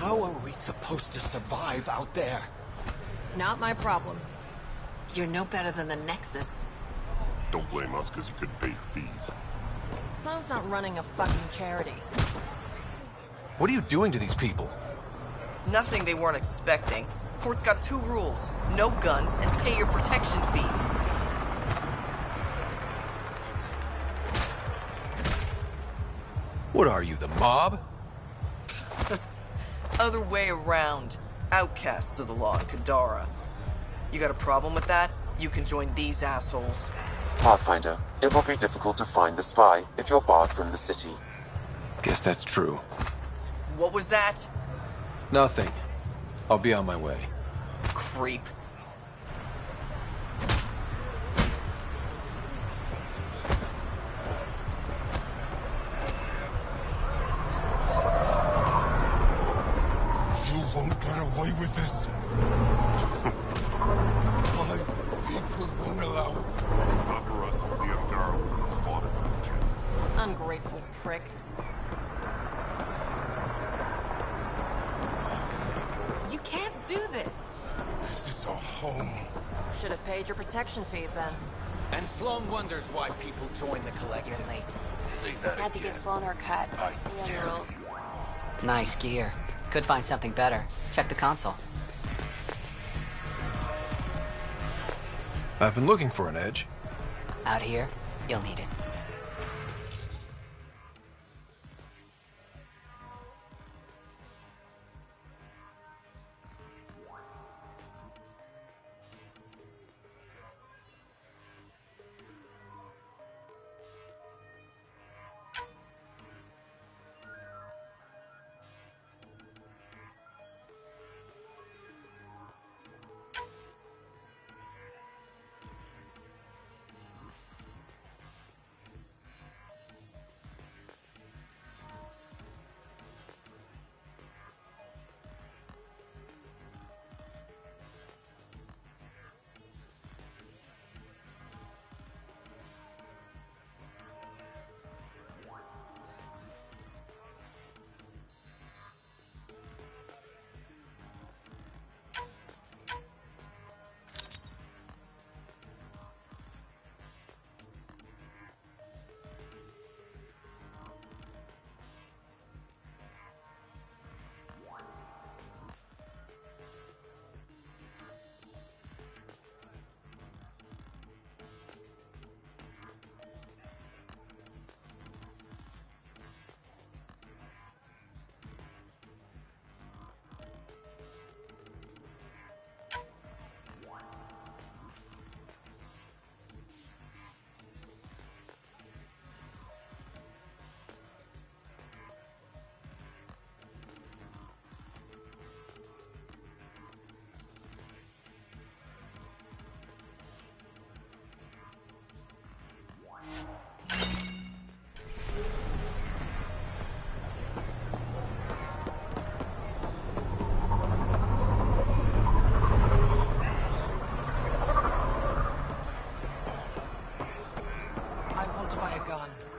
How are we supposed to survive out there? Not my problem. You're no better than the Nexus. Don't blame us because you couldn't pay your fees. Sloan's not running a fucking charity. What are you doing to these people? Nothing they weren't expecting. Court's got 2 rules. No guns and pay your protection fees. What are you, the mob? Other way around. Outcasts of the law in Kadara. You got a problem with that? You can join these assholes. Pathfinder, it will be difficult to find the spy if you're barred from the city. Guess that's true. What was that? Nothing. I'll be on my way. Creep. You won't get away with this. My people won't allow it. After us, the Angara would have been slaughtered in the tent. Ungrateful prick. You can't do this. This is our home. Should have paid your protection fees then. And Sloan wonders why people join the collective. You're late. Say that Had to again. give Sloan her cut. I You know the dare rules. you. Nice gear. Could find something better. Check the console. I've been looking for an edge. Out here, you'll need it.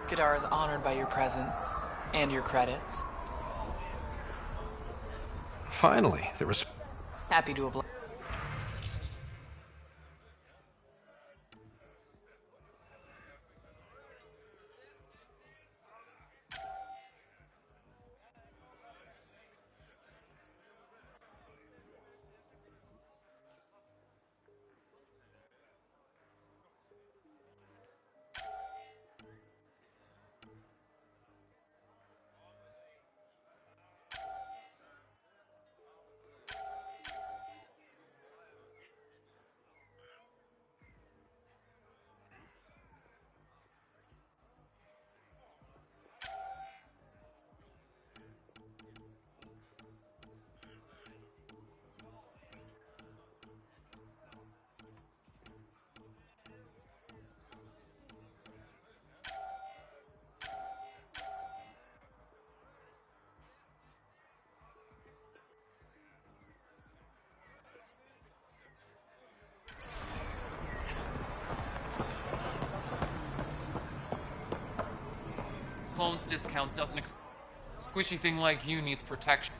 Kadara is honored by your presence and your credits. Finally, there was... Happy to oblige. Sloan's discount doesn't Squishy thing like you needs protection.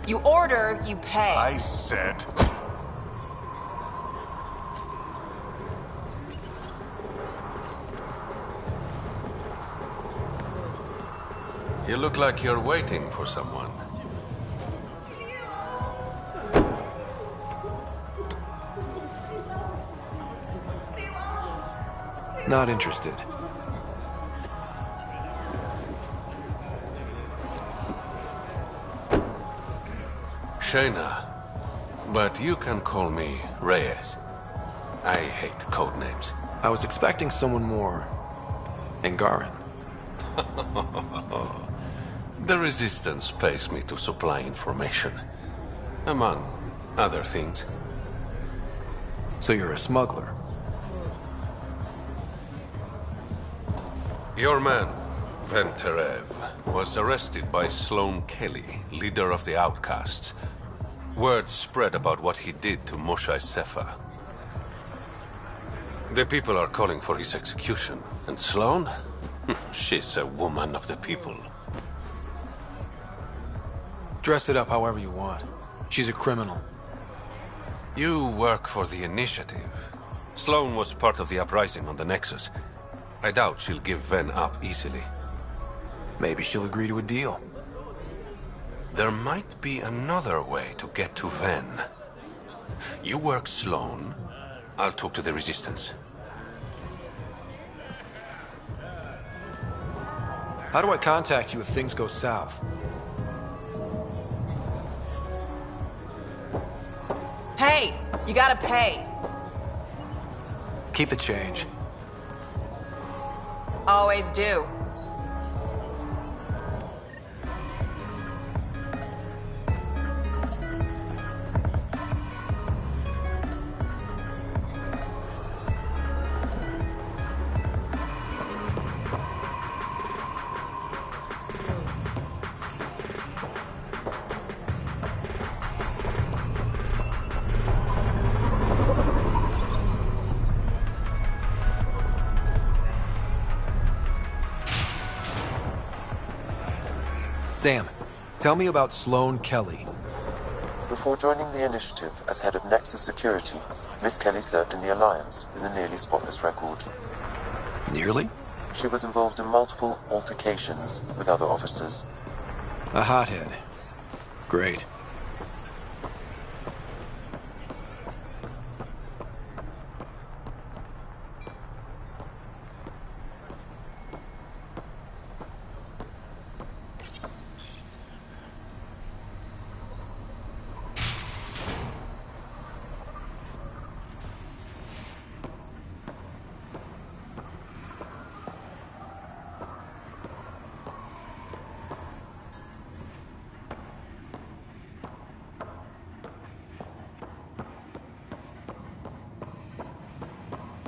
You order, you pay. I said... You look like you're waiting for someone. Not interested. Shayna, but you can call me Reyes. I hate code names. I was expecting someone more Angaran. The Resistance pays me to supply information, among other things. So you're a smuggler? Your man, Venterev, was arrested by Sloane Kelly, leader of the Outcasts. Word spread about what he did to Moshe Sefer. The people are calling for his execution. And Sloane? She's a woman of the people. Dress it up however you want. She's a criminal. You work for the Initiative. Sloane was part of the uprising on the Nexus. I doubt she'll give Ven up easily. Maybe she'll agree to a deal. There might be another way to get to Ven. You work Sloane, I'll talk to the Resistance. How do I contact you if things go south? Hey, you gotta pay. Keep the change. Always do. Sam, tell me about Sloane Kelly. Before joining the Initiative as head of Nexus Security, Miss Kelly served in the Alliance with a nearly spotless record. Nearly? She was involved in multiple altercations with other officers. A hothead. Great.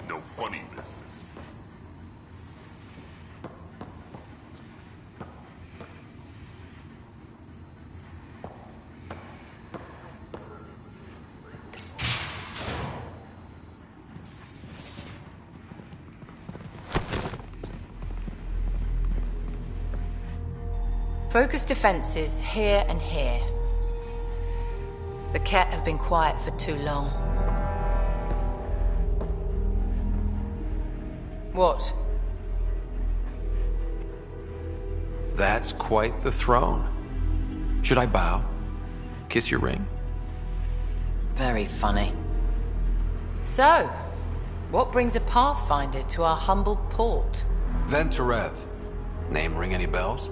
No funny business. Focus defenses here and here. The Ket have been quiet for too long. What? That's quite the throne. Should I bow? Kiss your ring? Very funny. So, what brings a Pathfinder to our humble port? Venterev. Name ring any bells?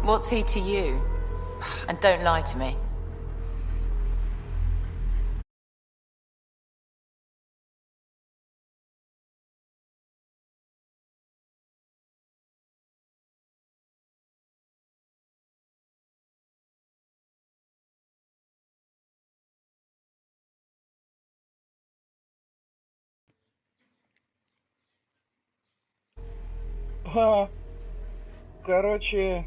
What's he to you? And don't lie to me. Короче...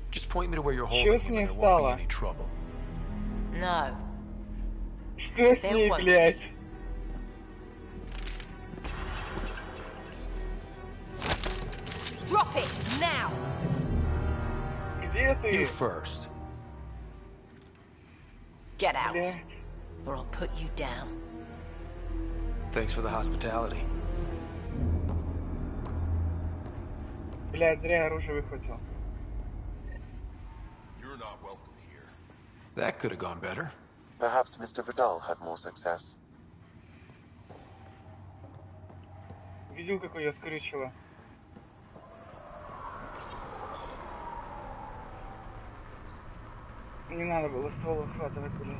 Just point me to where you're Чё holding с me, ней and there won't стало? be any trouble. No. Что с ней, блядь? Drop it now. Где ты? You first. Get out, Блядь. or I'll put you down. Thanks for the hospitality. Блядь, зря я оружие выхватил. You're not welcome here. That could have gone better. Perhaps Mr. Vidal had more success. Видел, какой я скрючила? Не надо было ствол ухватывать, блядь.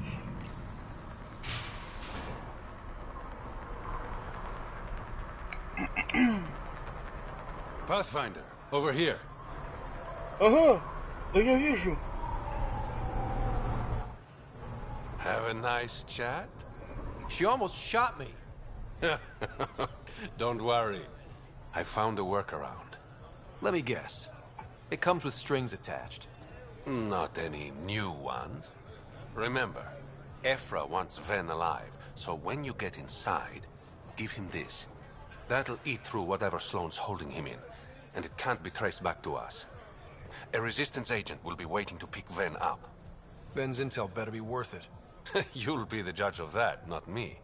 Pathfinder, over here. Ага, да я вижу. Have a nice chat? She almost shot me. Don't worry. I found a workaround. Let me guess. It comes with strings attached. Not any new ones. Remember, Ephra wants Ven alive, so when you get inside, give him this. That'll eat through whatever Sloane's holding him in, and it can't be traced back to us. A Resistance agent will be waiting to pick Ven up. Ben's intel better be worth it. You'll be the judge of that, not me.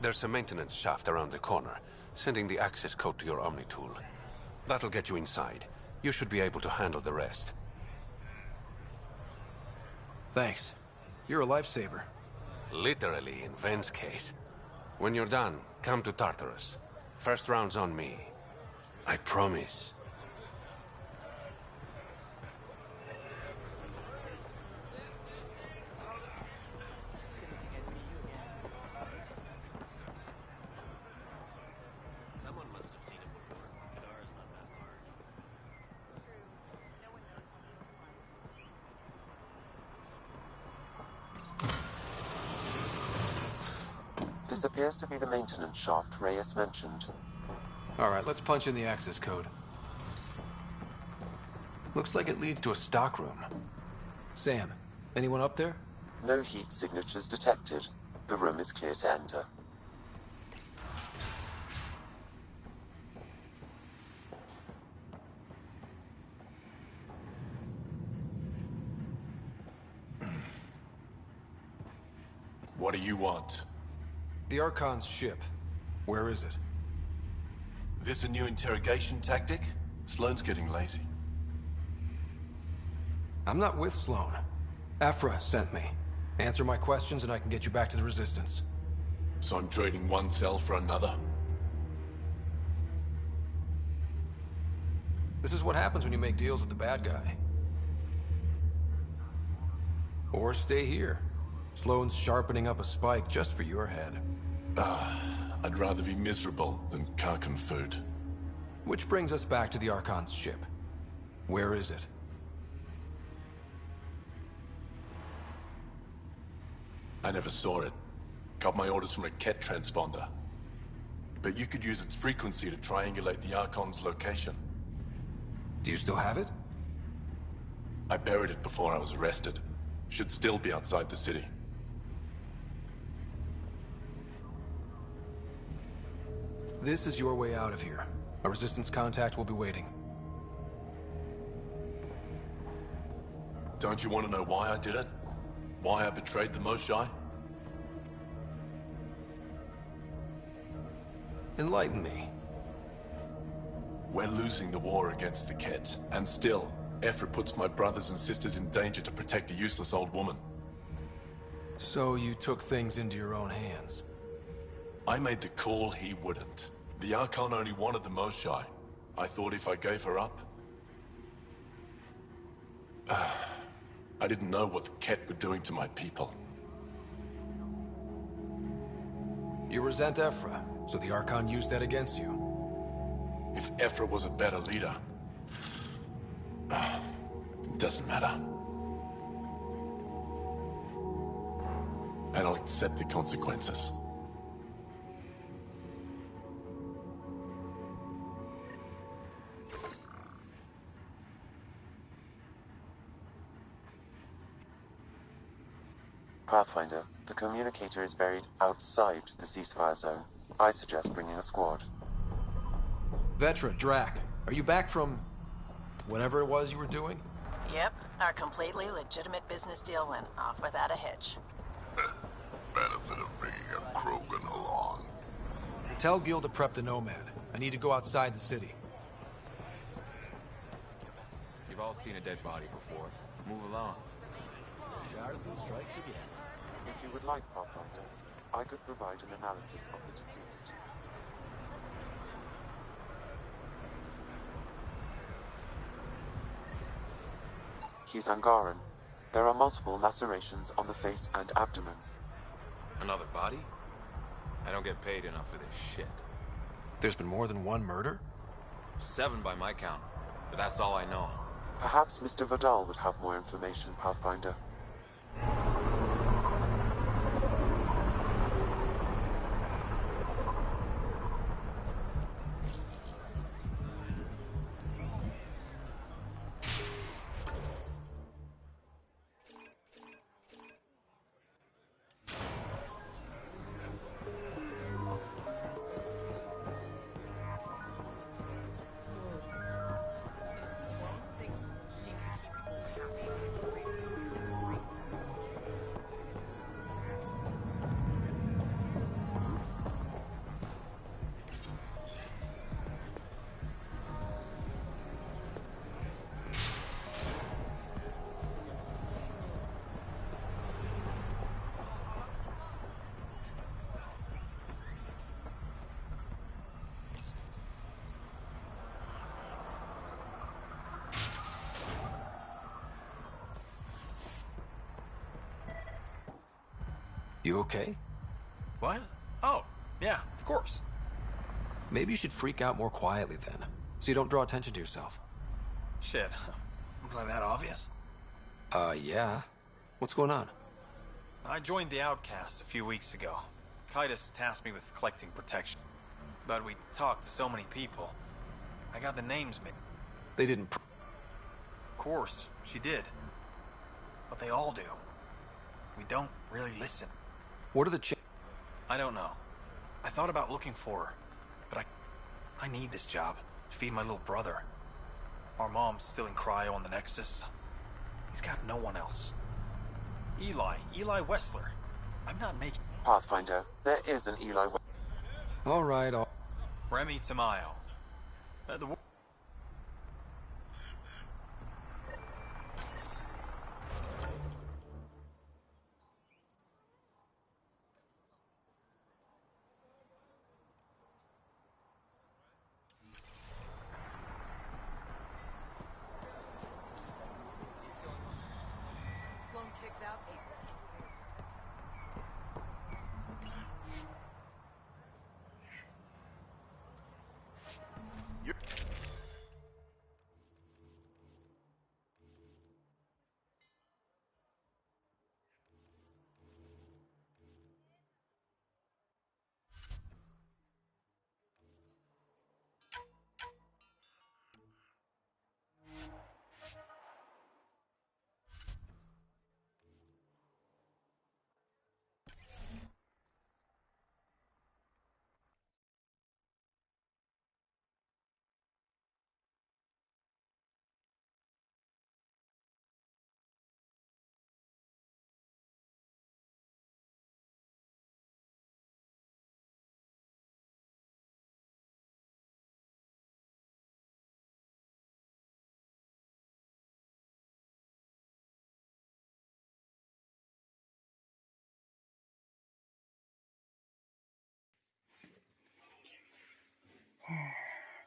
There's a maintenance shaft around the corner, sending the access code to your Omni tool. That'll get you inside. You should be able to handle the rest. Thanks. You're a lifesaver. Literally, in Ven's case. When you're done, come to Tartarus. First round's on me. I promise. Someone must have seen him before. Kadara's not that large. This appears to be the maintenance shaft Reyes mentioned. All right, let's punch in the access code. Looks like it leads to a stockroom. Sam, anyone up there? No heat signatures detected. The room is clear to enter. What do you want? The Archon's ship. Where is it? This a new interrogation tactic? Sloane's getting lazy. I'm not with Sloane. Ephra sent me. Answer my questions and I can get you back to the Resistance. So I'm trading one cell for another? This is what happens when you make deals with the bad guy. Or stay here. Sloane's sharpening up a spike just for your head. I'd rather be miserable than Karkan food. Which brings us back to the Archon's ship. Where is it? I never saw it. Got my orders from a Ket transponder. But you could use its frequency to triangulate the Archon's location. Do you still have it? I buried it before I was arrested. Should still be outside the city. This is your way out of here. A Resistance contact will be waiting. Don't you want to know why I did it? Why I betrayed the Moshae? Enlighten me. We're losing the war against the Ket, and still, Ephra puts my brothers and sisters in danger to protect a useless old woman. So you took things into your own hands. I made the call he wouldn't. The Archon only wanted the Moshae. I thought if I gave her up... I didn't know what the Ket were doing to my people. You resent Ephra, so the Archon used that against you. If Ephra was a better leader... it doesn't matter. And I'll accept the consequences. Pathfinder, the communicator is buried outside the ceasefire zone. I suggest bringing a squad. Vetra, Drac, are you back from... whatever it was you were doing? Yep, our completely legitimate business deal went off without a hitch. Benefit of bringing a Krogan along. Tell Gil to prep the Nomad. I need to go outside the city. You've all seen a dead body before. Move along. Charlatan strikes again. If you would like, Pathfinder, I could provide an analysis of the deceased. He's Angaran. There are multiple lacerations on the face and abdomen. Another body? I don't get paid enough for this shit. There's been more than one murder? 7 by my count, but that's all I know. Perhaps Mr. Vidal would have more information, Pathfinder. You okay? What? Oh, yeah, of course. Maybe you should freak out more quietly then, so you don't draw attention to yourself. Shit. Was I that obvious? Yeah. What's going on? I joined the Outcasts a few weeks ago. Kaitis tasked me with collecting protection. But we talked to so many people. I got the names mixed. They didn't Of course, she did. But they all do. We don't really listen. What are the I don't know. I thought about looking for her, but I need this job to feed my little brother. Our mom's still in cryo on the Nexus. He's got no one else. Eli Wessler. I'm not making... Pathfinder, there is an Eli All right, Remy Tamayo.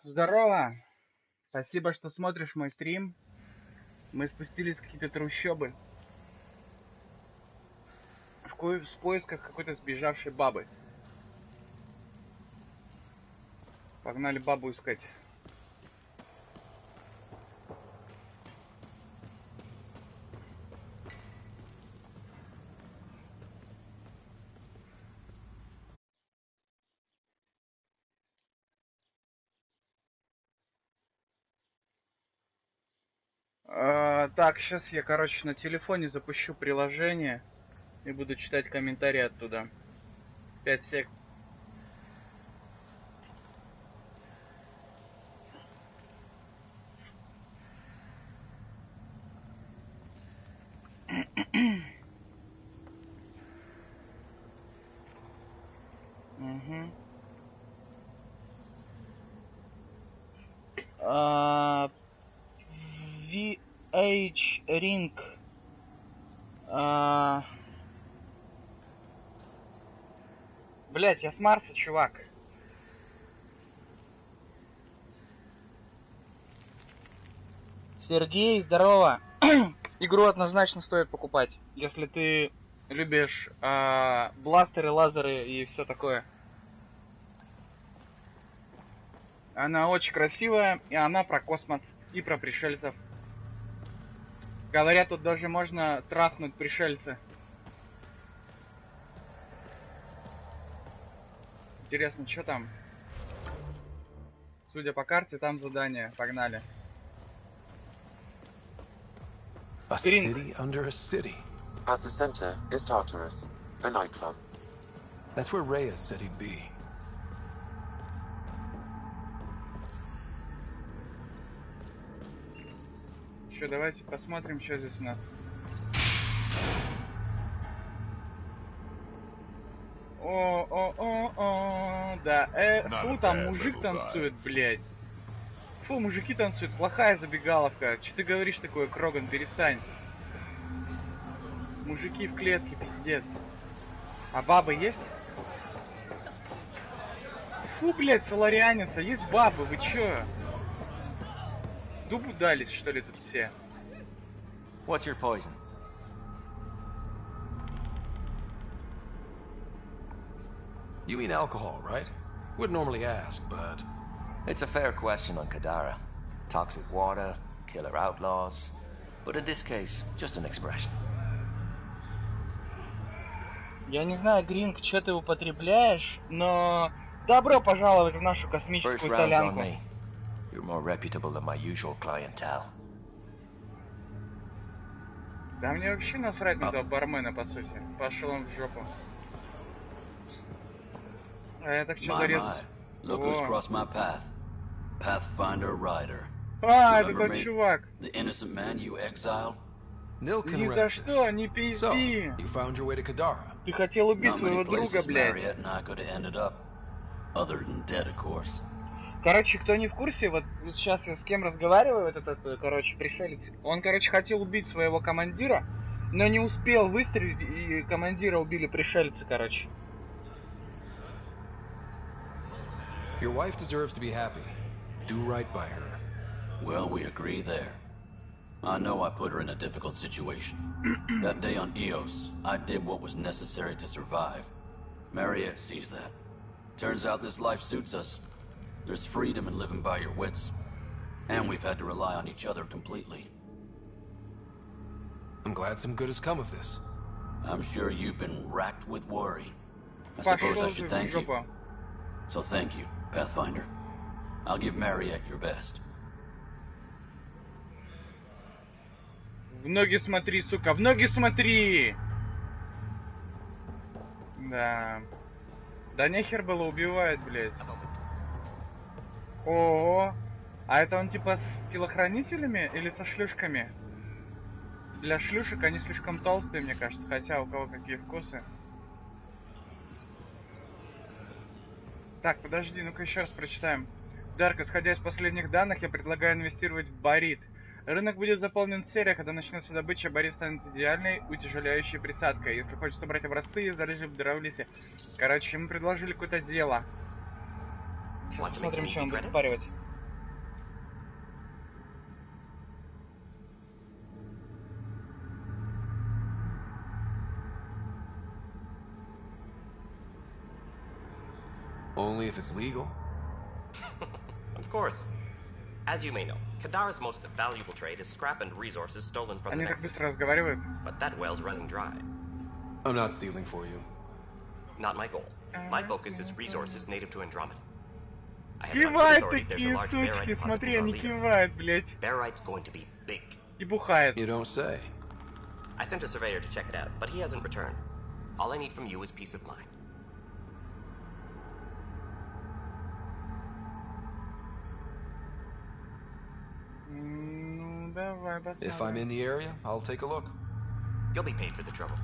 Здорово! Спасибо, что смотришь мой стрим. Мы спустились в какие-то трущобы в поисках какой-то сбежавшей бабы. Погнали бабу искать. Так, сейчас я, короче, на телефоне запущу приложение и буду читать комментарии оттуда. 5 сек. Угу. VH Ring. Блять, я с Марса, чувак. Сергей, здорово. Игру однозначно стоит покупать, если ты любишь бластеры, лазеры и все такое. Она очень красивая, и она про космос и про пришельцев. Говорят, тут даже можно трахнуть пришельца. Интересно, что там? Судя по карте, там задание. Погнали. A city under a city. At the center is Tartarus, a nightclub. That's where Rhea said he'd be. Что, давайте посмотрим, что здесь у нас. О, да. Фу, там мужик танцует, блядь. Фу, мужики танцуют. Плохая забегаловка. Че ты говоришь такое, Кроган? Перестань. Мужики в клетке, пиздец. А бабы есть? Фу, блядь, соларианец, а есть бабы, вы чё? Дубу дались, что ли, тут все? What's your poison? You mean alcohol, right? Would normally ask, but... It's a fair question on Kadara. Toxic water, killer outlaws. But in this case, just an expression. Я не знаю, Гринг, что ты употребляешь, но... Добро пожаловать в нашу космическую солянку. You're more reputable than my usual clientele. Да мне вообще насрать на этого бармена, по сути. Пошел он в жопу. А я так что зарезал? Look who's crossed my path. Pathfinder Rider. Это тот чувак. The innocent man you exiled? Ни за что, не пизди. You found your way to Kadara. Ты хотел убить своего друга, блядь. Other than dead, of course. Короче, кто не в курсе, вот сейчас я с кем разговариваю, этот, короче, пришелец. Он, короче, хотел убить своего командира, но не успел выстрелить, и командира убили пришельцы, короче. Your wife deserves to be happy. Do right by her. Well, we agree there. I know I put her in a difficult situation. That day on Eos, I did what was necessary to survive. Mariette sees that. Turns out this life suits us. There's freedom in living by your wits. And we've had to rely on each other completely. I'm glad some good has come of this. I'm sure you've been racked with worry. I suppose I should thank you. So thank you, Pathfinder. I'll give Mariette your best. В ноги смотри, сука, в ноги смотри! Да. Да нехер было убивать, блядь. Ого. А это он типа с телохранителями или со шлюшками? Для шлюшек они слишком толстые, мне кажется, хотя у кого какие вкусы. Так, подожди, ну-ка еще раз прочитаем. Дарк, исходя из последних данных, я предлагаю инвестировать в барит. Рынок будет заполнен в сериях, когда начнется добыча, барит станет идеальной, утяжеляющей присадкой. Если хочешь собрать образцы, есть залежи в Дравлисе. Короче, ему предложили какое-то дело. Сейчас посмотрим, что он будет впаривать. Only if it's legal. Of course. As you may know, Kadara's most valuable trade is scrap and resources stolen from the Nexus. But that well's running dry. I'm not stealing for you. Not my goal. My focus is resources native to Andromeda. I have an authority there's a large barite deposit in Charlie. Barite's going to be big. You don't say. I sent a surveyor to check it out, but he hasn't returned. All I need from you is peace of mind. If I'm in the area, I'll take a look. You'll be paid for the trouble.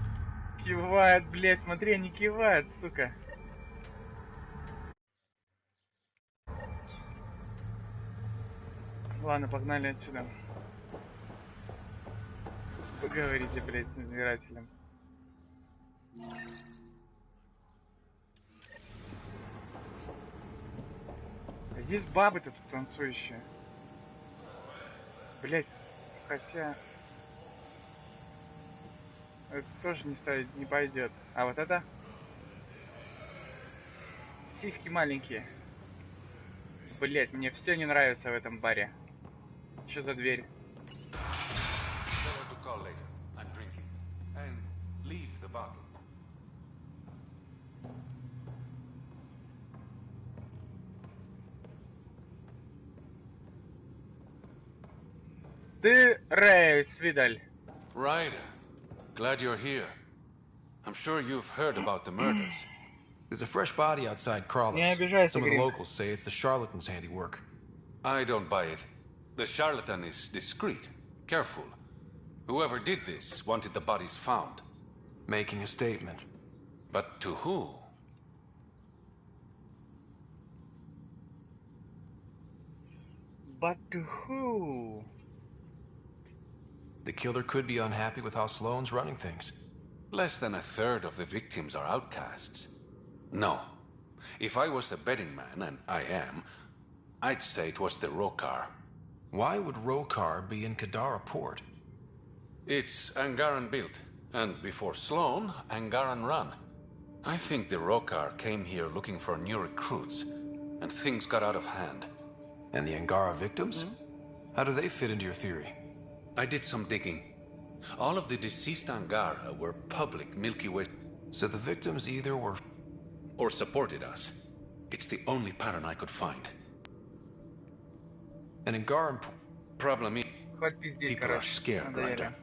Кивает, блядь, смотри, они кивают, сука. Ладно, погнали отсюда. Поговорите, блядь, с надзирателем. Есть бабы-то тут танцующие. Блять, хотя... Это тоже не пойдет. А вот это? Сиськи маленькие. Блять, мне все не нравится в этом баре. Что за дверь? Ты Рейс, Видаль. Ryder, glad you're here. I'm sure you've heard about the murders. There's a fresh body outside Crawler's. Some of the locals say it's the charlatan's handiwork. I don't buy it. The charlatan is discreet, careful. Whoever did this wanted the bodies found. Making a statement. But to who? But to who? The killer could be unhappy with how Sloane's running things. Less than a third of the victims are outcasts. No. If I was a betting man, and I am, I'd say it was the Rokar. Why would Rokar be in Kadara port? It's Angaran built, and before Sloane, Angaran run. I think the Rokar came here looking for new recruits, and things got out of hand. And the Angara victims? How do they fit into your theory? I did some digging. All of the deceased Angara were public Milky Way. So the victims either were... or supported us. It's the only pattern I could find. An Angaran... Problem is, people are scared, Ryder.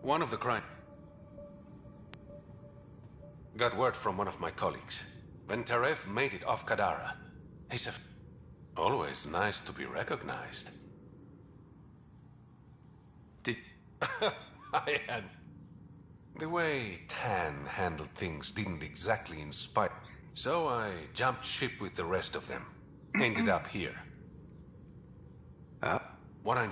One of the crime... got word from one of my colleagues. When Taref made it off Kadara, he said... Always nice to be recognized. Did... I had... The way Tan handled things didn't exactly inspire... So I jumped ship with the rest of them. Ended up here. What I'm...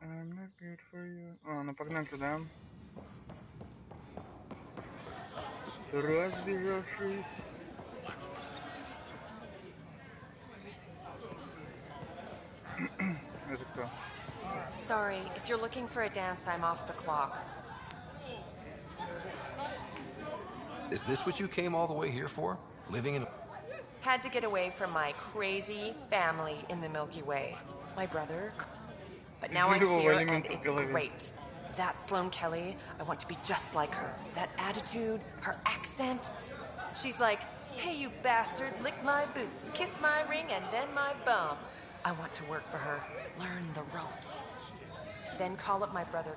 I'm not good for you. О, ну погнали туда. Разбежавшись. Это кто? Sorry, if you're looking for a dance, I'm off the clock. Is this what you came all the way here for? Living in... Had to get away from my crazy family in the Milky Way. My brother. But now I'm here and it's great. That Sloane Kelly, I want to be just like her. That attitude, her accent. She's like, hey you bastard, lick my boots, kiss my ring and then my bum. I want to work for her, learn the ropes. Then call up my brother.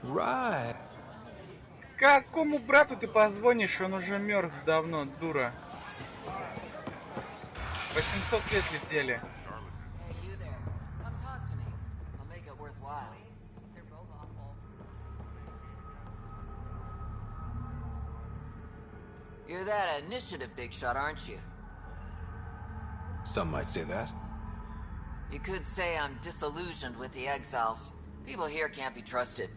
Right. Какому брату ты позвонишь? Он уже мертв давно, дура. 800 лет летели. You're that initiative big shot, aren't you? Some might say that. You could say I'm disillusioned with the exiles. People here can't be trusted.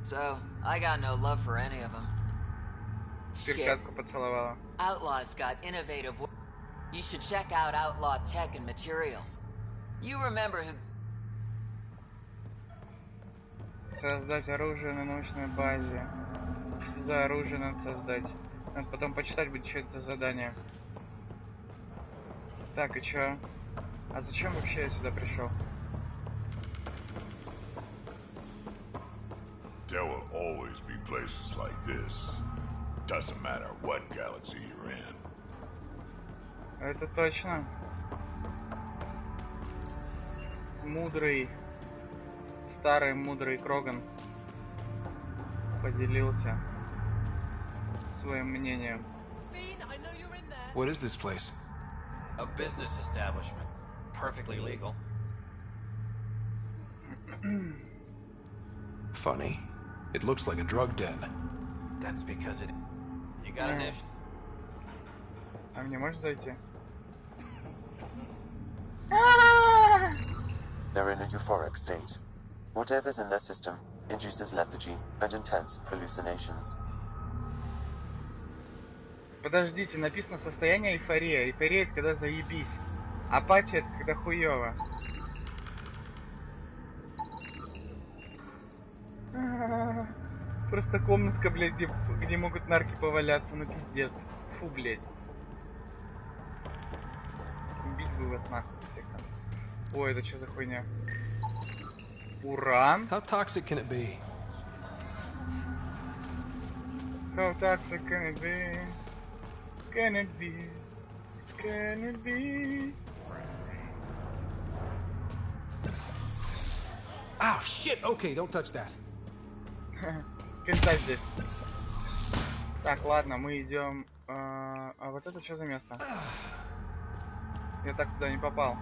So, I got no love for any of them. Shit. Outlaws got innovative... You should check out Outlaw Tech and Materials. You remember who... Создать оружие на научной базе. Что за оружие надо создать? Надо потом почитать будет, что это за задание. Так, и чё? А зачем вообще я сюда пришел? There will always be places like this. Doesn't matter what galaxy you're in. Это точно. Мудрый, старый мудрый Кроган поделился своим мнением. What is this place? A business establishment. Perfectly legal. Funny. It looks like a drug den. That's because it... You got an issue. А мне можно зайти? They're in a euphoric state. Whatever's in their system induces lethargy and intense hallucinations. Подождите, написано состояние эйфория. Эйфория — это когда заебись. Апатия — это когда хуёво. Просто комнатка, блядь, где могут нарки поваляться, ну пиздец. Фу, блядь. Убить бы вас нахуй всех там. Ой, это что за хуйня? Уран? How toxic can it be? How toxic can it be? Can it be? Can it be? Oh shit! Okay, don't touch that. Кента здесь. Так, ладно, мы идем. А вот это что за место? Я так туда не попал.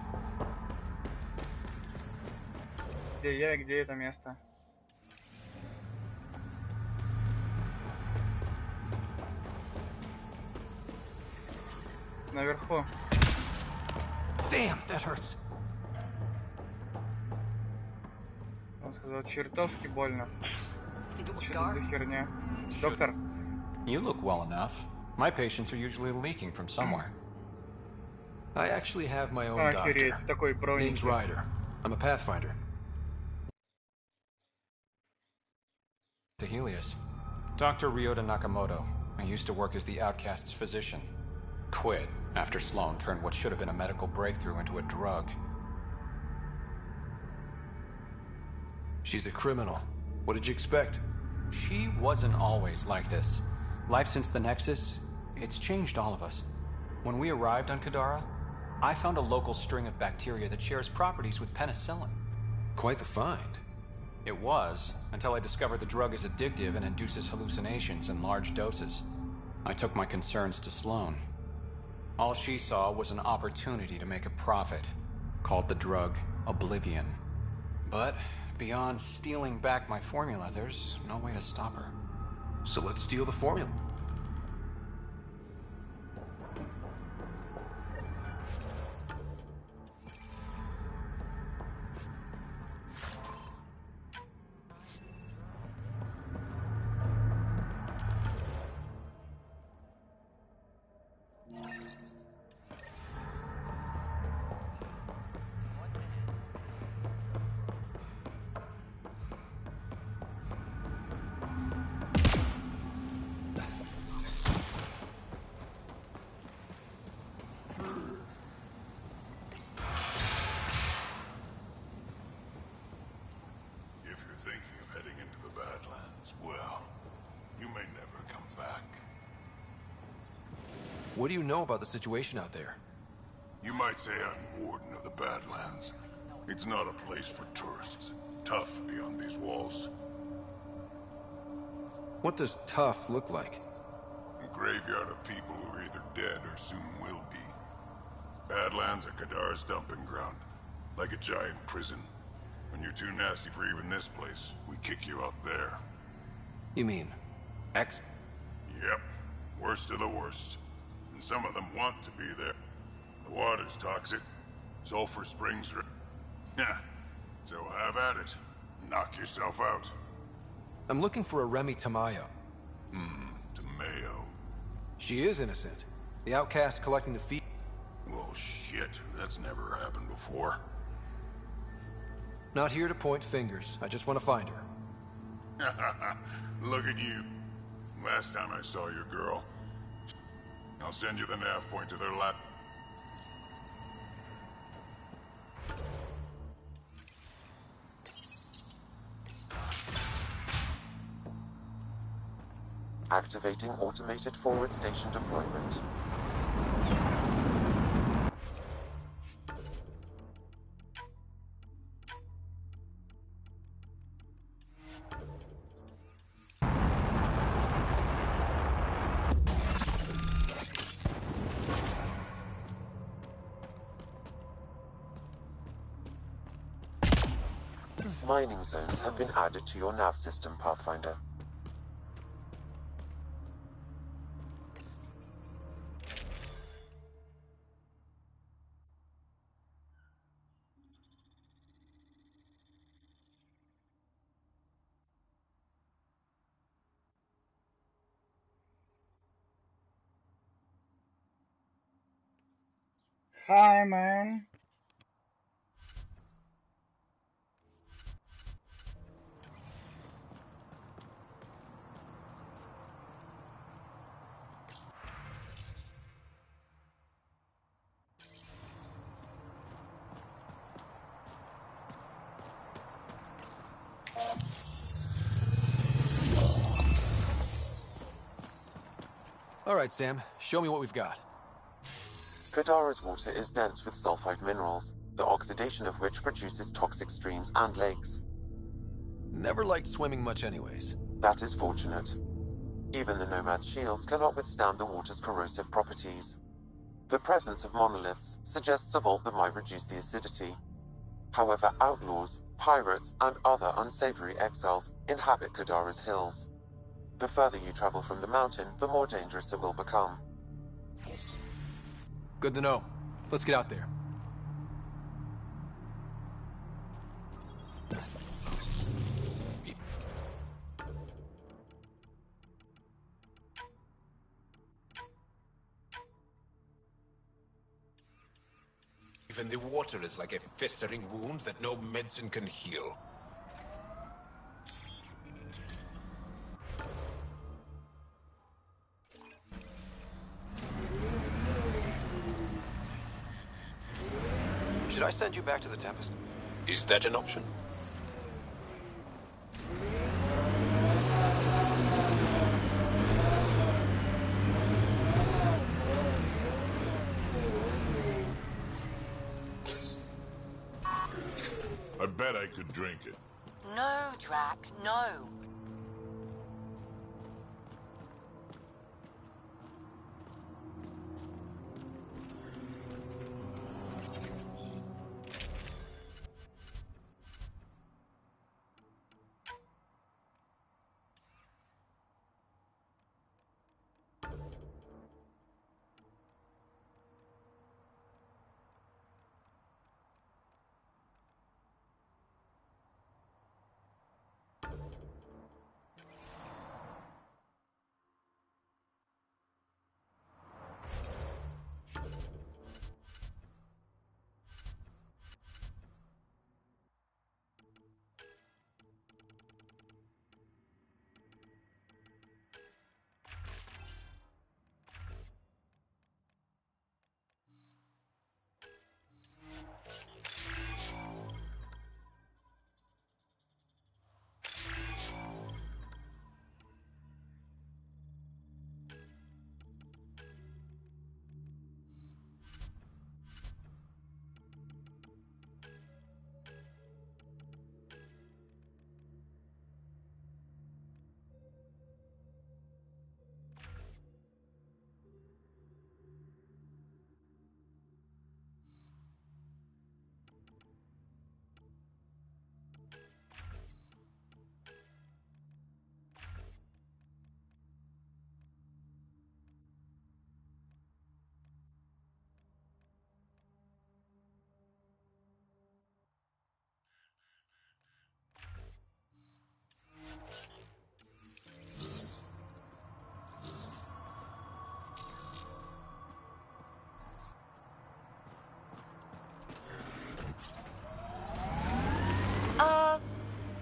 Где я и где это место? Наверху. Damn, that hurts. Он сказал, чертовски больно. Что за херня? Доктор. You look well enough. My patients are usually leaking from somewhere. I actually have my own doctor. Name's Ryder. I'm a pathfinder. To Helios. Dr. Ryota Nakamoto. I used to work as the outcast's physician. Quit after Sloan turned what should have been a medical breakthrough into a drug. She's a criminal. What did you expect? She wasn't always like this. Life since the Nexus, it's changed all of us. When we arrived on Kadara, I found a local string of bacteria that shares properties with penicillin. Quite the find. It was, until I discovered the drug is addictive and induces hallucinations in large doses. I took my concerns to Sloan. All she saw was an opportunity to make a profit, called the drug Oblivion. But beyond stealing back my formula, there's no way to stop her. So let's steal the formula. What do you know about the situation out there? You might say I'm warden of the Badlands. It's not a place for tourists. Tough beyond these walls. What does tough look like? A graveyard of people who are either dead or soon will be. Badlands are Kadara's dumping ground. Like a giant prison. When you're too nasty for even this place, we kick you out there. You mean X? Yep. Worst of the worst. And some of them want to be there. The water's toxic. Sulfur springs are... Yeah. So have at it. Knock yourself out. I'm looking for a Remy Tamayo. Tamayo. She is innocent. The outcast collecting the fee. Well, shit. That's never happened before. Not here to point fingers. I just want to find her. Look at you. Last time I saw your girl. I'll send you the nav point to their lab. Activating automated forward station deployment. Mining zones have been added to your nav system, Pathfinder. Hi, man. All right, Sam. Show me what we've got. Kadara's water is dense with sulfide minerals, the oxidation of which produces toxic streams and lakes. Never liked swimming much anyways. That is fortunate. Even the Nomad's shields cannot withstand the water's corrosive properties. The presence of monoliths suggests a vault that might reduce the acidity. However, outlaws, pirates, and other unsavory exiles inhabit Kadara's hills. The further you travel from the mountain, the more dangerous it will become. Good to know. Let's get out there. Even the water is like a festering wound that no medicine can heal. Should I send you back to the Tempest? Is that an option? I bet I could drink it. No, Drac, no.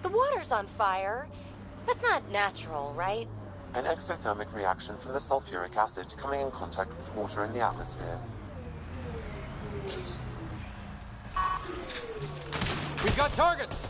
The water's on fire. That's not natural, right? An exothermic reaction from the sulfuric acid coming in contact with water in the atmosphere. We've got targets!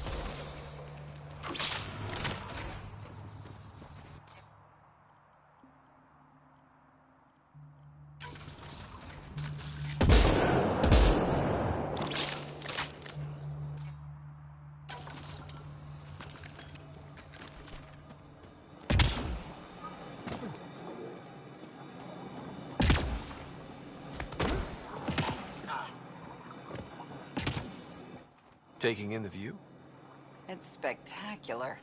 Taking in the view? It's spectacular.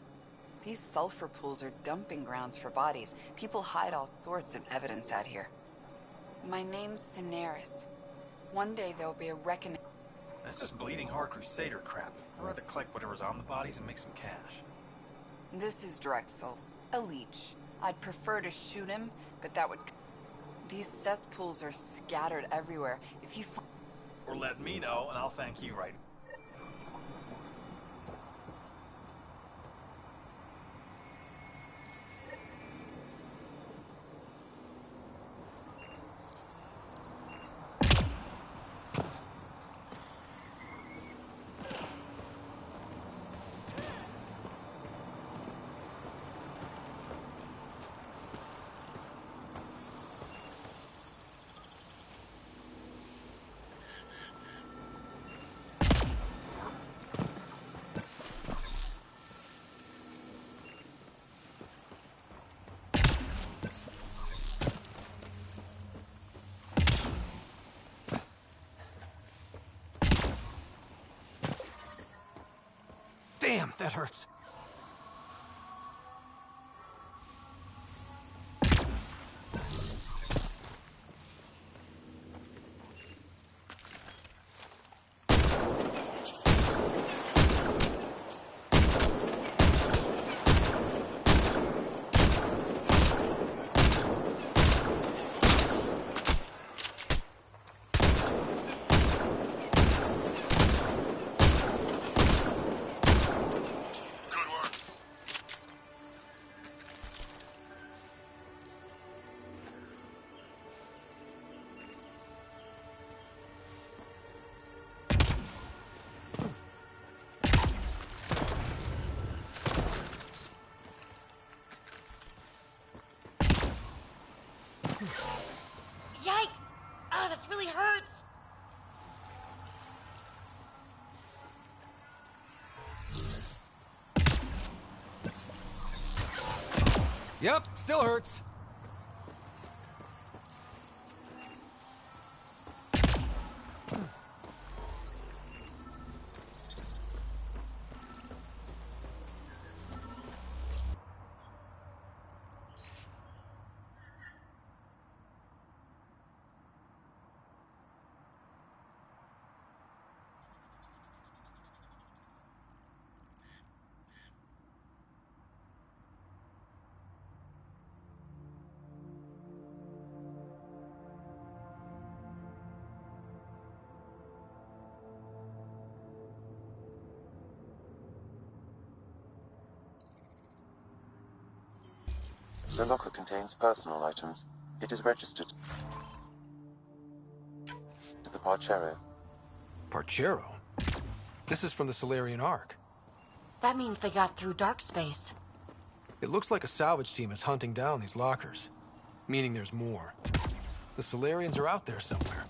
These sulfur pools are dumping grounds for bodies. People hide all sorts of evidence out here. My name's Cineris. One day there'll be a reckoning. That's just bleeding heart crusader crap. I'd rather collect whatever's on the bodies and make some cash. This is Drexel, a leech. I'd prefer to shoot him, but that would... These cesspools are scattered everywhere. If you find... or let me know, and I'll thank you right. Damn, that hurts. Yikes! Oh, this really hurts! Yep, still hurts. The locker contains personal items. It is registered to the Parchero. Parchero? This is from the Solarian Ark. That means they got through dark space. It looks like a salvage team is hunting down these lockers, meaning there's more. The Solarians are out there somewhere.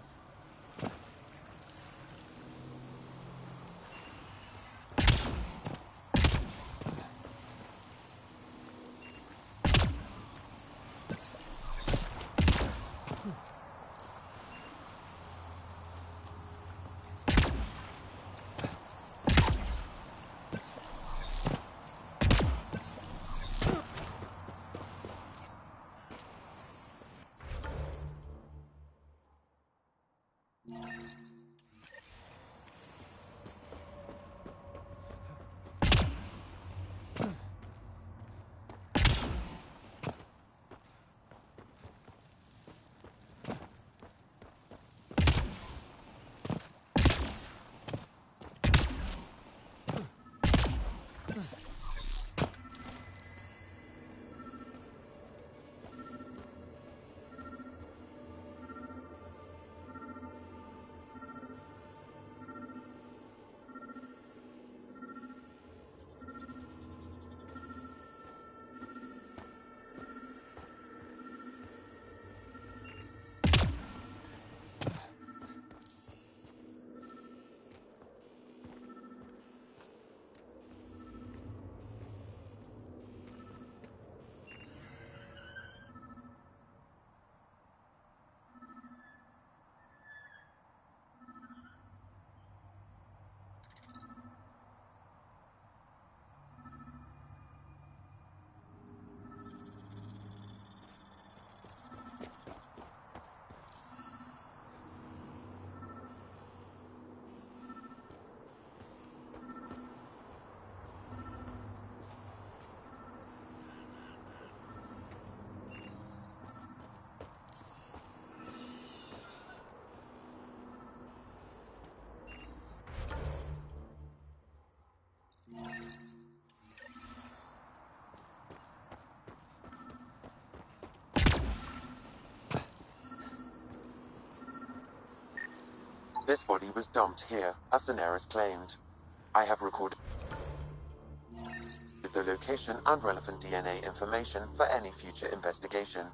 This body was dumped here, as Daenerys claimed. I have recorded the location and relevant DNA information for any future investigation.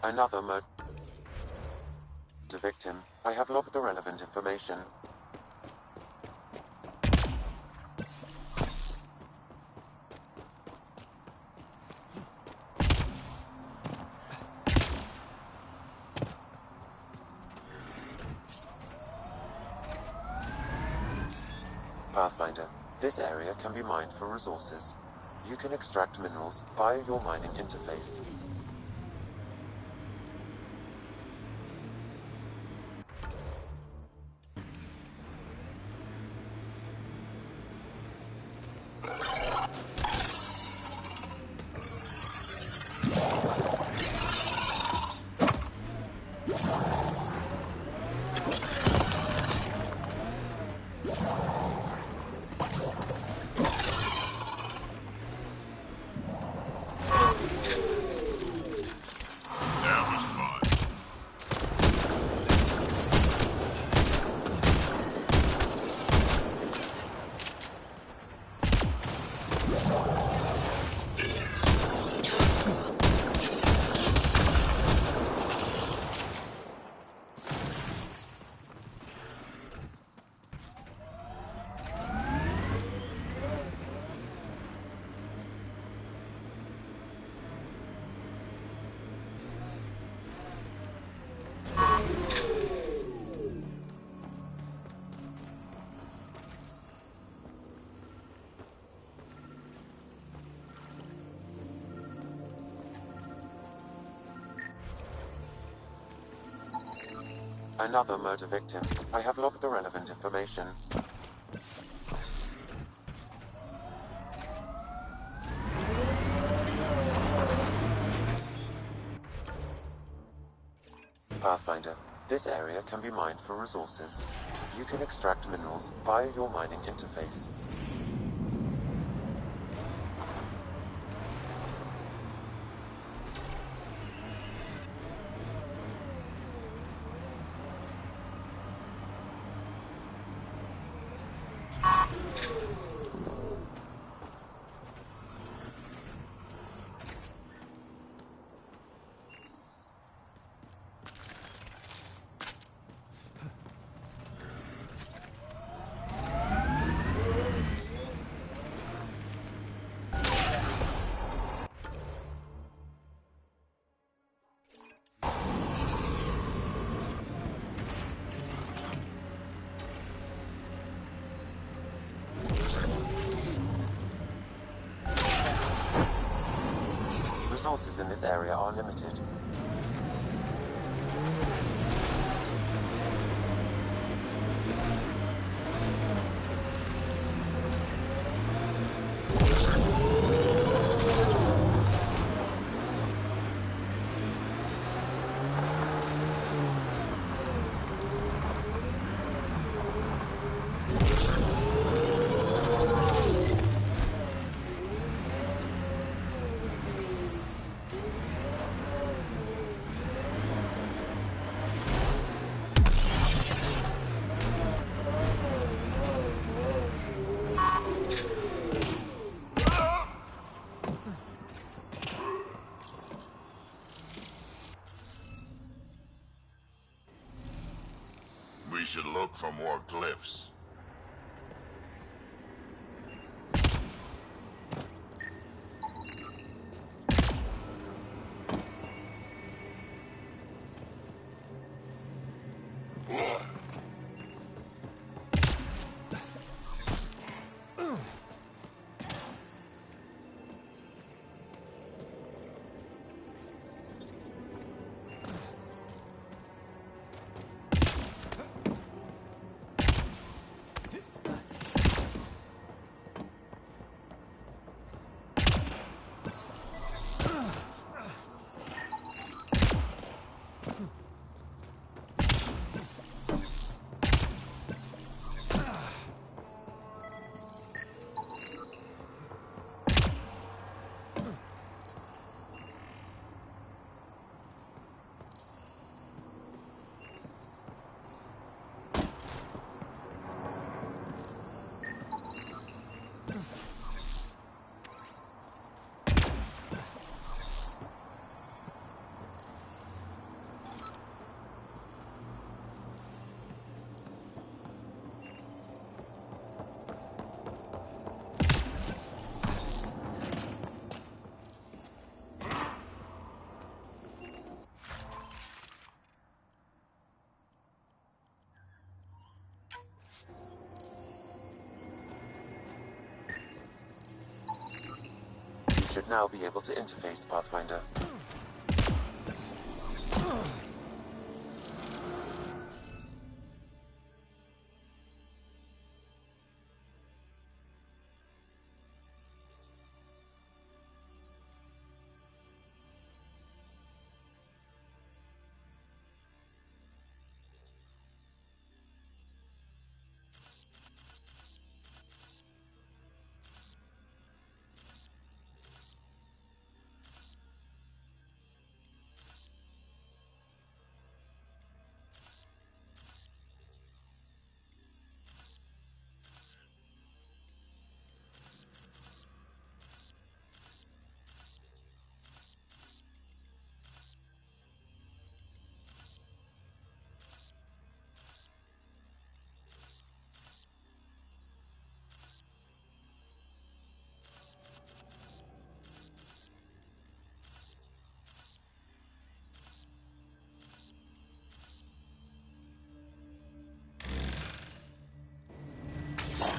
Another murder. The victim. I have logged the relevant information. Pathfinder. This area can be mined for resources. You can extract minerals via your mining interface. Another murder victim. I have logged the relevant information. Pathfinder, this area can be mined for resources. You can extract minerals via your mining interface. Resources in this area are limited. We should look for more glyphs. You should now be able to interface, Pathfinder.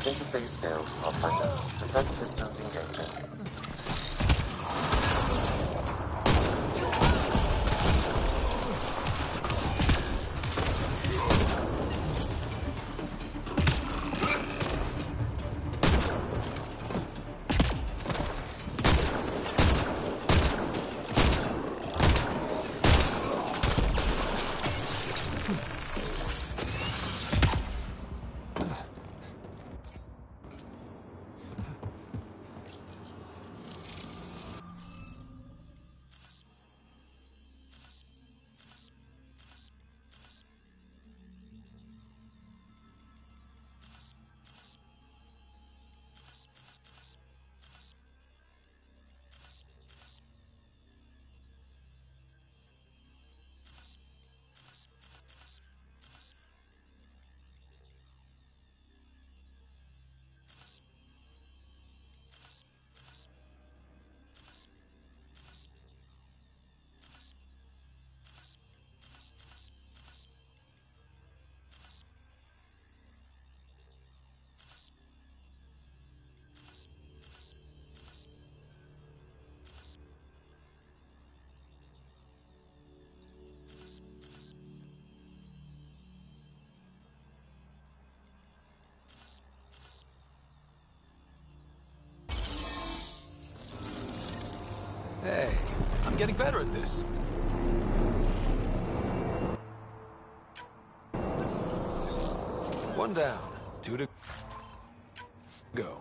Interface failed, Pathfinder. Defense systems engaging. Hey, I'm getting better at this. One down, 2 to go.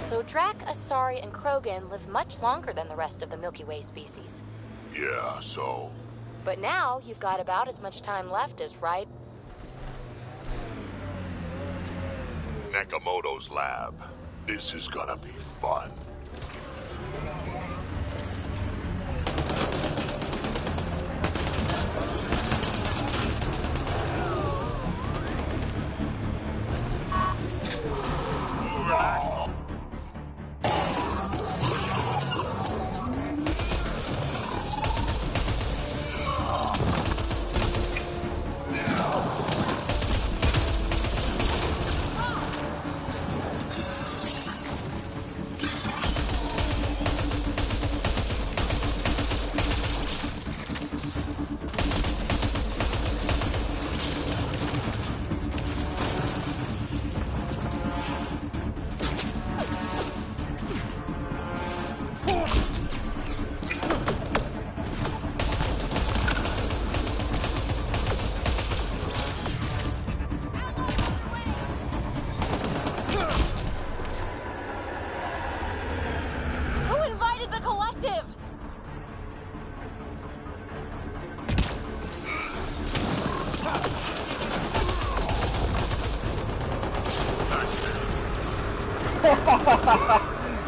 So Drac, Asari, and Krogan live much longer than the rest of the Milky Way species. Yeah, so? But now you've got about as much time left as right. Nakamoto's lab. This is gonna be fun.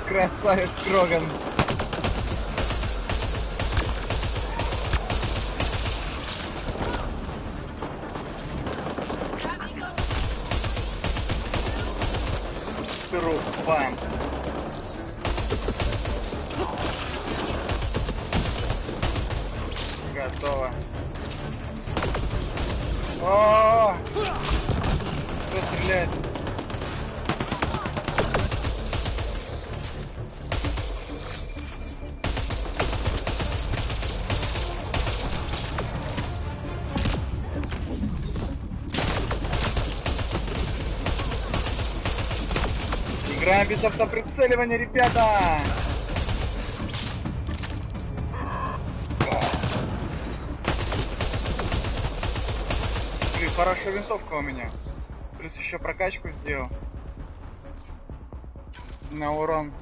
Красавец Кроган. Труп, бам. Готово. О! Кто стреляет? Играем без автоприцеливания, ребята! Блин, хорошая винтовка у меня. Плюс еще прокачку сделал. На урон.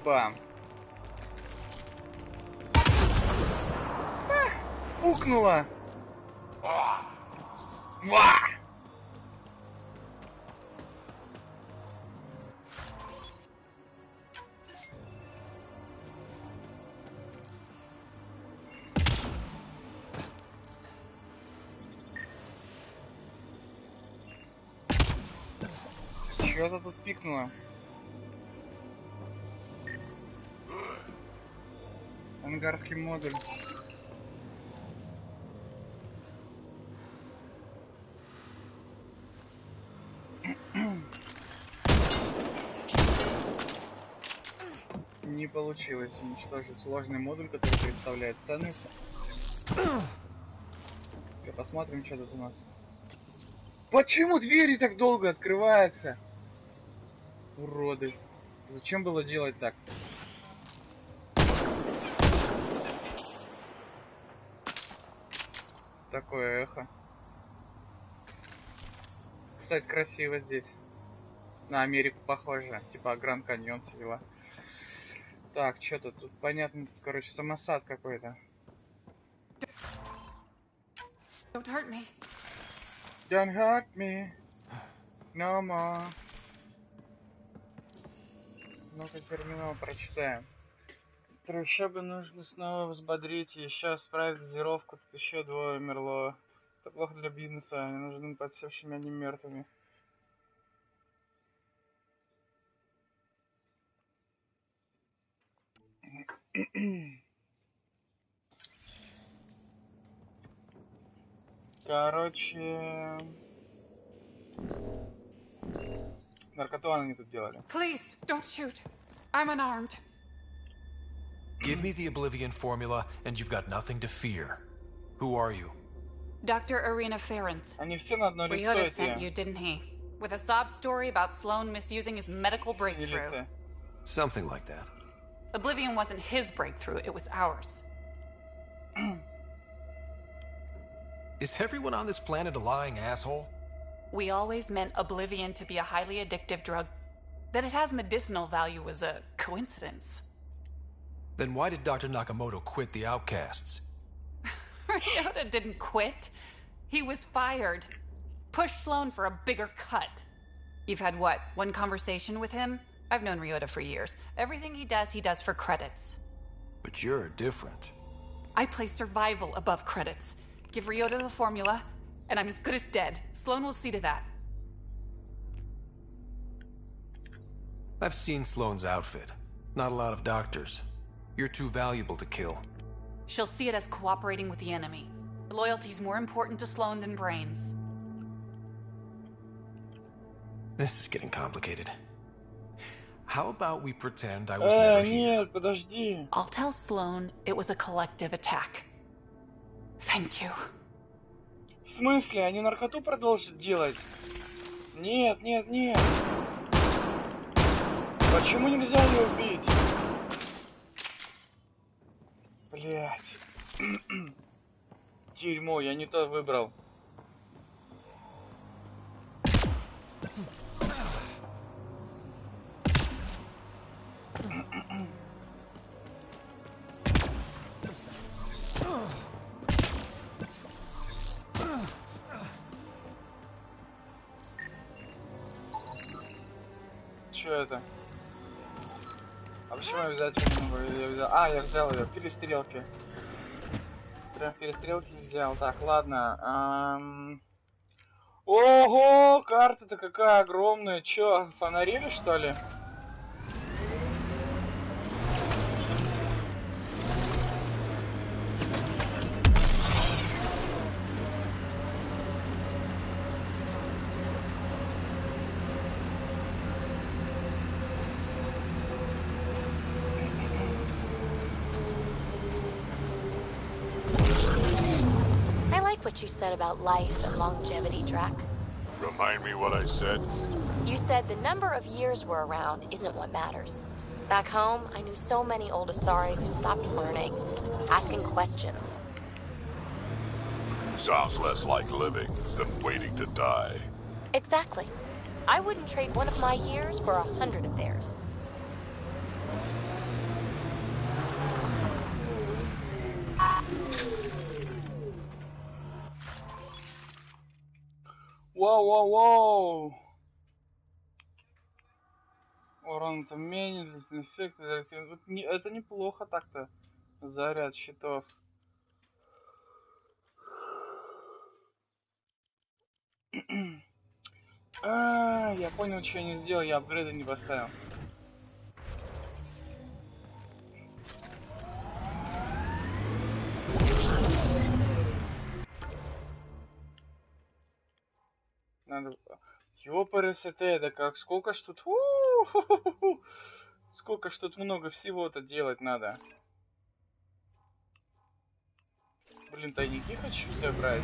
Бам. Пукнула. Чё-то тут пикнуло. Ангарский модуль. Не получилось уничтожить сложный модуль, который представляет ценность. Посмотрим, что тут у нас. Почему двери так долго открываются? Уроды. Зачем было делать так? Такое эхо. Кстати, красиво здесь. На Америку похоже. Типа Гранд Каньон, все дела. Так, что-то тут понятно, короче, самосад какой-то. Don't hurt me. Don't hurt me. No more. Ну-ка, терминал прочитаем. Трущобы нужно снова взбодрить, еще справить дозировку, тут еще 2 умерло. Это плохо для бизнеса, они нужны подсевшими, а не мертвыми. Короче... Наркоту они тут делали. Please, don't shoot. I'm unarmed. Give me the Oblivion formula, and you've got nothing to fear. Who are you? Dr. Irina Ferenth. Они все на одно лицо Ryota эти. sent you, didn't he? With a sob story about Sloan misusing his medical breakthrough. Something like that. Oblivion wasn't his breakthrough, it was ours. Is everyone on this planet a lying asshole? We always meant Oblivion to be a highly addictive drug. That it has medicinal value was a coincidence. Then why did Dr. Nakamoto quit the Outcasts? Ryota didn't quit. He was fired. Pushed Sloan for a bigger cut. You've had what, one conversation with him? I've known Ryota for years. Everything he does for credits. But you're different. I place survival above credits. Give Ryota the formula, and I'm as good as dead. Sloan will see to that. I've seen Sloan's outfit. Not a lot of doctors. You're too valuable to kill. She'll see it as cooperating with the enemy. Loyalty's more important to Sloan than brains. This is getting complicated. How about we pretend I was never here? Нет, подожди. I'll tell Sloan it was a collective attack. Thank you. В смысле? Они наркоту продолжат делать? Нет, нет, нет. Почему нельзя ее убить? Блять. Дерьмо, я не то выбрал. Что это? А почему я взять не могу? Я взял... А, я взял ее. Перестрелки. Прям перестрелки взял. Так, ладно. Ого, карта-то какая огромная. Чё, фонарили, что ли? What you said about life and longevity, Drac. Remind me what I said? You said the number of years we're around isn't what matters. Back home, I knew so many old Asari who stopped learning, asking questions. Sounds less like living than waiting to die. Exactly. I wouldn't trade one of my years for 100 of theirs. Воу-воу-воу! Урон там менее, эффект. Это неплохо так-то. Заряд щитов. Я понял, что я не сделал, я апгрейды не поставил. Надо... Ёпарасоте, да как, сколько ж тут... Сколько ж тут много всего-то делать надо. Блин, тайники хочу забрать.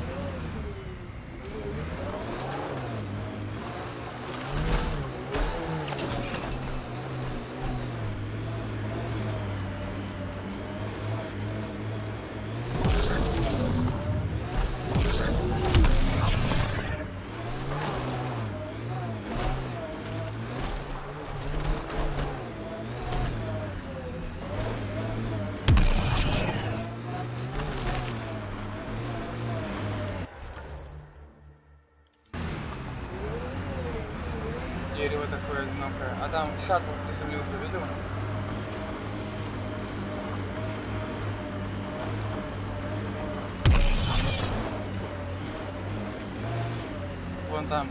Дерево такое одинокое. А там шаттл приземлился, видел? Вон там.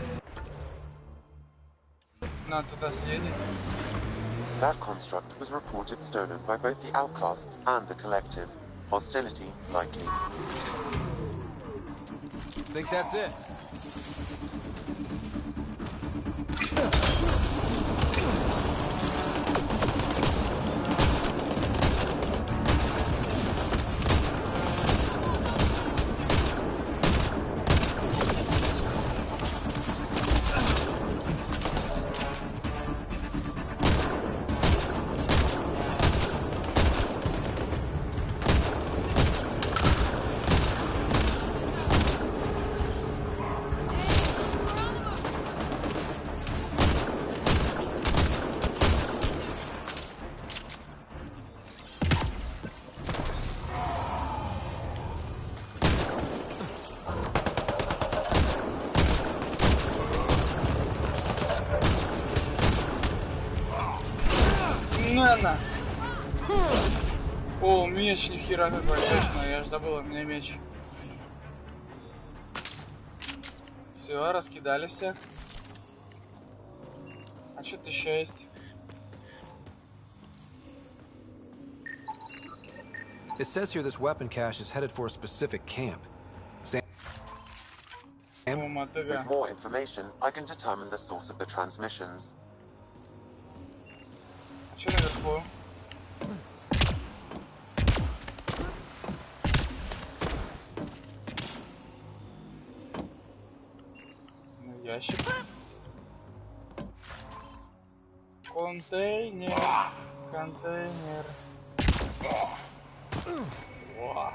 Надо туда съездить. That construct was reported stolen by both the Outcasts and the Collective. Hostility likely. Think that's it? На. О, меч нихера какой, точно, я ж забыл, у меня меч. Все, раскидали всех. А что-то еще есть? It says here this weapon cache is headed for a specific camp. With more information, I can determine the source of the transmissions. А что наверху? Ну, ящик. Контейнер. Контейнер. Во.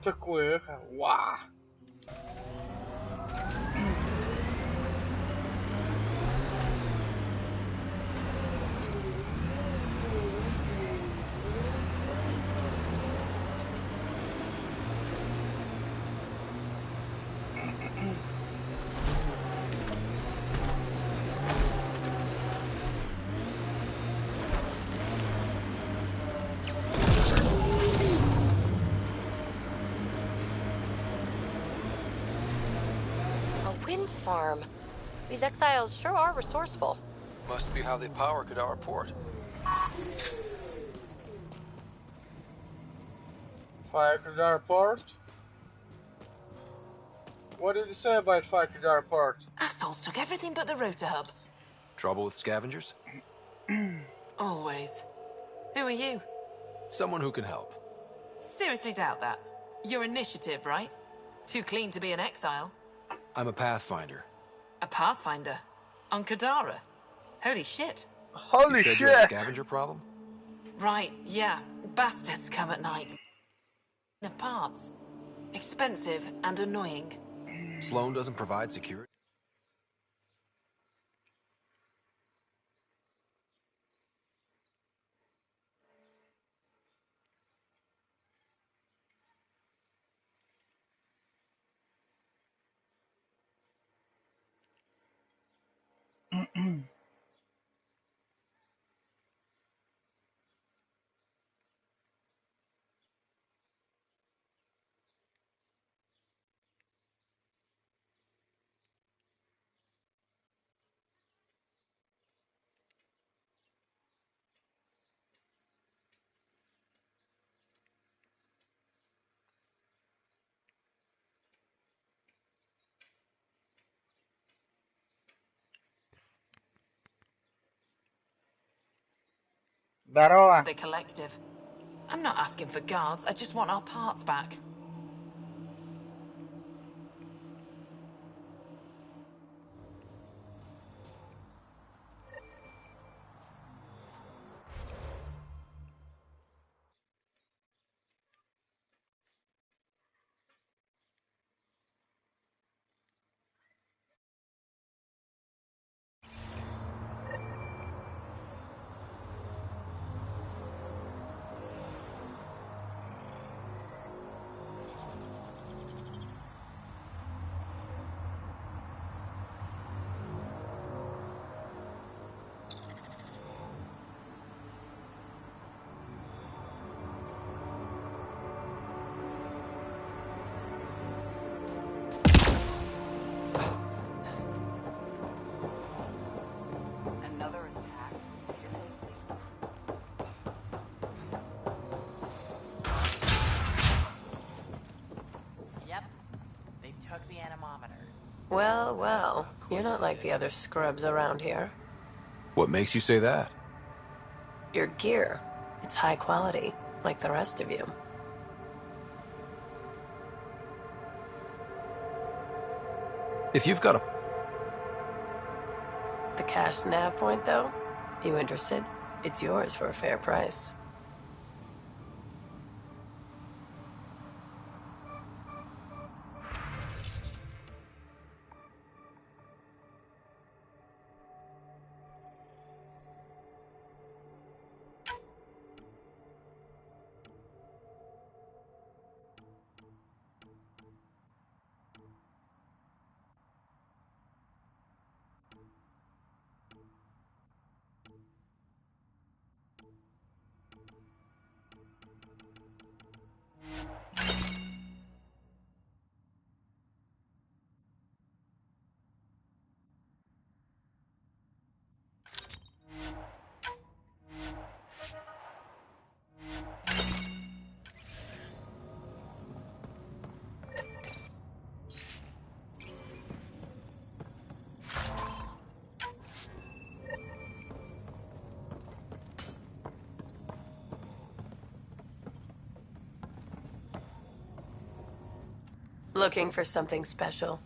Такое эхо. Ва. Wind farm. These exiles sure are resourceful. Must be how they power Kadara Port. Fire Kadara Port? What did you say about Fire Kadara Port? Assholes took everything but the rotor hub. Trouble with scavengers? Always. Who are you? Someone who can help. Seriously doubt that. Your initiative, right? Too clean to be an exile. I'm a pathfinder. A pathfinder? On Kadara? Holy shit. Holy you said shit! You had a scavenger problem? Right, yeah. Bastards come at night. Of parts. Expensive and annoying. Sloan doesn't provide security? Здорово. The collective. I'm not asking for guards, I just want our parts back. Well, well. You're not like the other scrubs around here. What makes you say that? Your gear. It's high quality, like the rest of you. If you've got a... The cash nav point, though? You interested? It's yours for a fair price. Looking for something special?